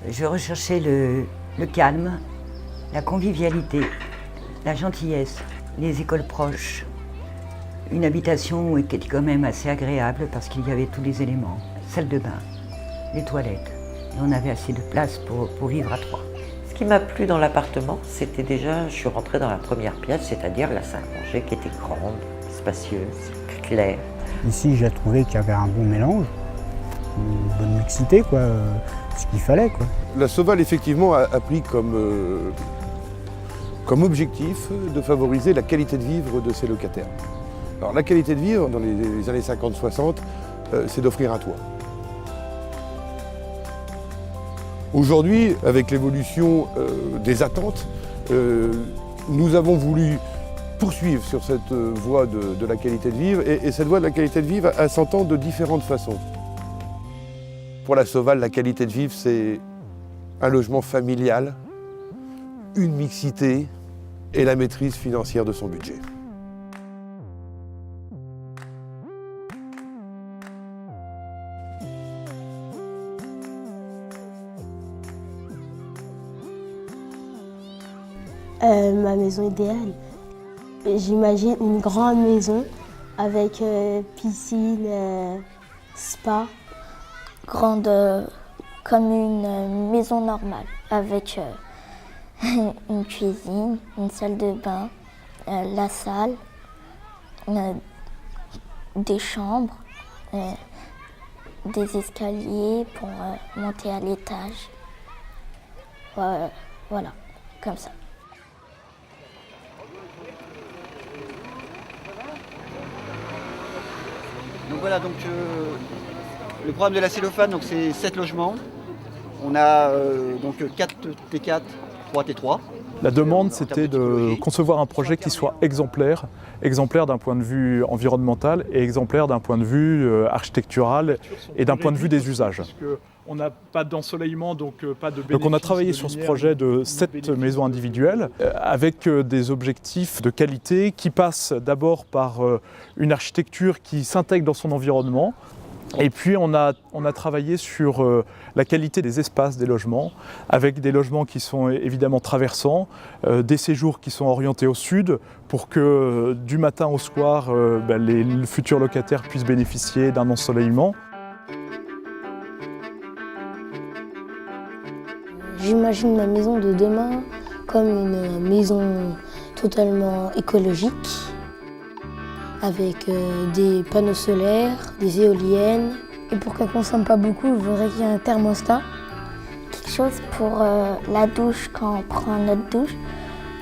Je recherchais le calme, la convivialité, la gentillesse, les écoles proches. Une habitation qui était quand même assez agréable parce qu'il y avait tous les éléments. Salle de bain, les toilettes. Et on avait assez de place pour vivre à trois. Ce qui m'a plu dans l'appartement, c'était déjà, je suis rentrée dans la première pièce, c'est-à-dire la salle à manger qui était grande, spacieuse, claire. Ici, j'ai trouvé qu'il y avait un bon mélange, une bonne mixité, quoi, ce qu'il fallait, quoi. La Sauval, effectivement, a pris comme objectif de favoriser la qualité de vivre de ses locataires. Alors, la qualité de vivre, dans les années 50-60, c'est d'offrir un toit. Aujourd'hui, avec l'évolution des attentes, nous avons voulu poursuivre sur cette voie de la qualité de vivre, et cette voie de la qualité de vivre, elle s'entend de différentes façons. Pour la Sauval, la qualité de vivre, c'est un logement familial, une mixité et la maîtrise financière de son budget. Ma maison idéale, j'imagine une grande maison avec piscine, spa. Grande comme une maison normale, avec une cuisine, une salle de bain, la salle, des chambres, des escaliers pour monter à l'étage. Voilà, comme ça. Donc voilà, le programme de la cellophane, c'est 7 logements. On a donc 4 T4, 3 T3. La demande, c'était de concevoir un projet qui soit exemplaire d'un point de vue environnemental et exemplaire d'un point de vue architectural et d'un point de vue des usages. On n'a pas d'ensoleillement, donc pas de bénéfice. Donc on a travaillé sur ce projet de 7 maisons individuelles avec des objectifs de qualité qui passent d'abord par une architecture qui s'intègre dans son environnement. Et puis on a travaillé sur la qualité des espaces des logements, avec des logements qui sont évidemment traversants, des séjours qui sont orientés au sud, pour que du matin au soir, les futurs locataires puissent bénéficier d'un ensoleillement. J'imagine ma maison de demain comme une maison totalement écologique, avec des panneaux solaires, des éoliennes. Et pour qu'elle ne consomme pas beaucoup, je voudrais qu'il y ait un thermostat. Quelque chose pour la douche quand on prend notre douche.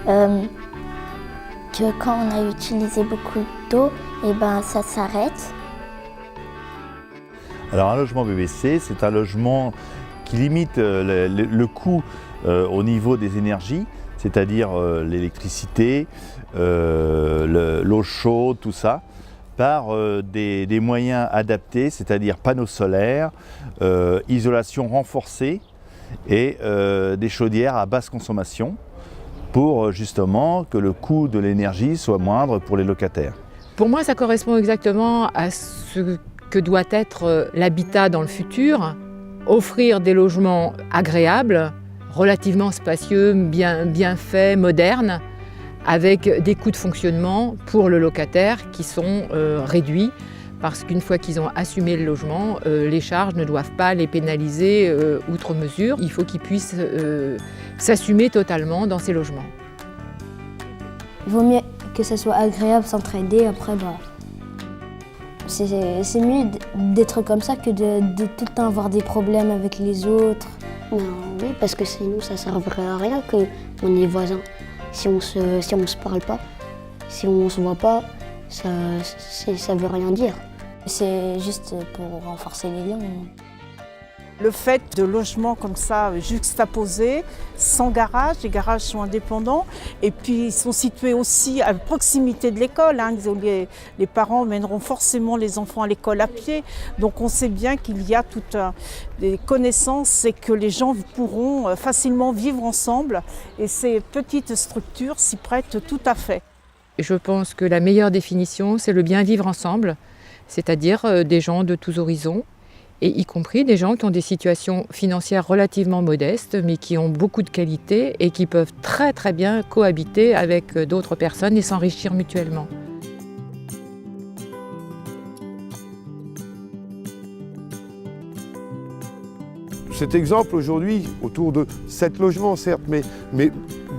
Que quand on a utilisé beaucoup d'eau, ça s'arrête. Alors un logement BBC, c'est un logement qui limite le coût au niveau des énergies, c'est-à-dire l'électricité, l'eau chaude, tout ça, par des moyens adaptés, c'est-à-dire panneaux solaires, isolation renforcée et des chaudières à basse consommation pour justement que le coût de l'énergie soit moindre pour les locataires. Pour moi, ça correspond exactement à ce que doit être l'habitat dans le futur, offrir des logements agréables, relativement spacieux, bien faits, modernes, avec des coûts de fonctionnement pour le locataire qui sont réduits, parce qu'une fois qu'ils ont assumé le logement, les charges ne doivent pas les pénaliser outre mesure. Il faut qu'ils puissent s'assumer totalement dans ces logements. Il vaut mieux que ça soit agréable, s'entraider, après c'est mieux d'être comme ça que de tout le temps avoir des problèmes avec les autres. Non, oui, parce que sinon ça ne servirait à rien qu'on est voisins. Si on se parle pas, si on se voit pas, ça veut rien dire. C'est juste pour renforcer les liens. Le fait de logements comme ça juxtaposés, sans garage, les garages sont indépendants et puis ils sont situés aussi à proximité de l'école. Les parents mèneront forcément les enfants à l'école à pied. Donc on sait bien qu'il y a toutes des connaissances et que les gens pourront facilement vivre ensemble. Et ces petites structures s'y prêtent tout à fait. Je pense que la meilleure définition, c'est le bien vivre ensemble, c'est-à-dire des gens de tous horizons et y compris des gens qui ont des situations financières relativement modestes, mais qui ont beaucoup de qualités et qui peuvent très très bien cohabiter avec d'autres personnes et s'enrichir mutuellement. Cet exemple aujourd'hui, autour de 7 logements certes, mais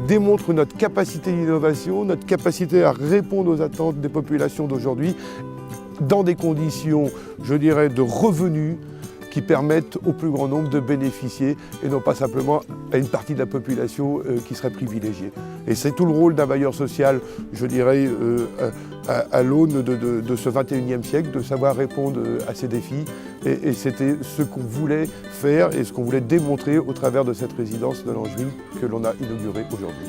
démontre notre capacité d'innovation, notre capacité à répondre aux attentes des populations d'aujourd'hui dans des conditions, je dirais, de revenus qui permettent au plus grand nombre de bénéficier et non pas simplement à une partie de la population qui serait privilégiée. Et c'est tout le rôle d'un bailleur social, je dirais, à l'aune de ce 21e siècle, de savoir répondre à ces défis. Et c'était ce qu'on voulait faire et ce qu'on voulait démontrer au travers de cette résidence de Langeville que l'on a inaugurée aujourd'hui.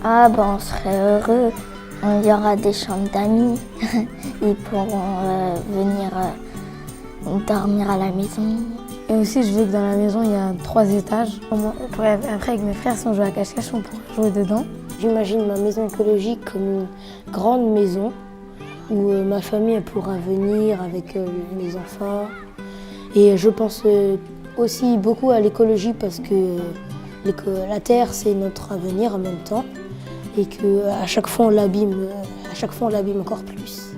Ah ben on serait heureux, il y aura des chambres d'amis, ils pourront venir dormir à la maison. Et aussi je veux que dans la maison il y a 3 étages. Après avec mes frères si on joue à cache-cache on pourra jouer dedans. J'imagine ma maison écologique comme une grande maison où ma famille elle pourra venir avec mes enfants. Et je pense aussi beaucoup à l'écologie parce que la terre c'est notre avenir en même temps et qu'à chaque fois on l'abîme encore plus.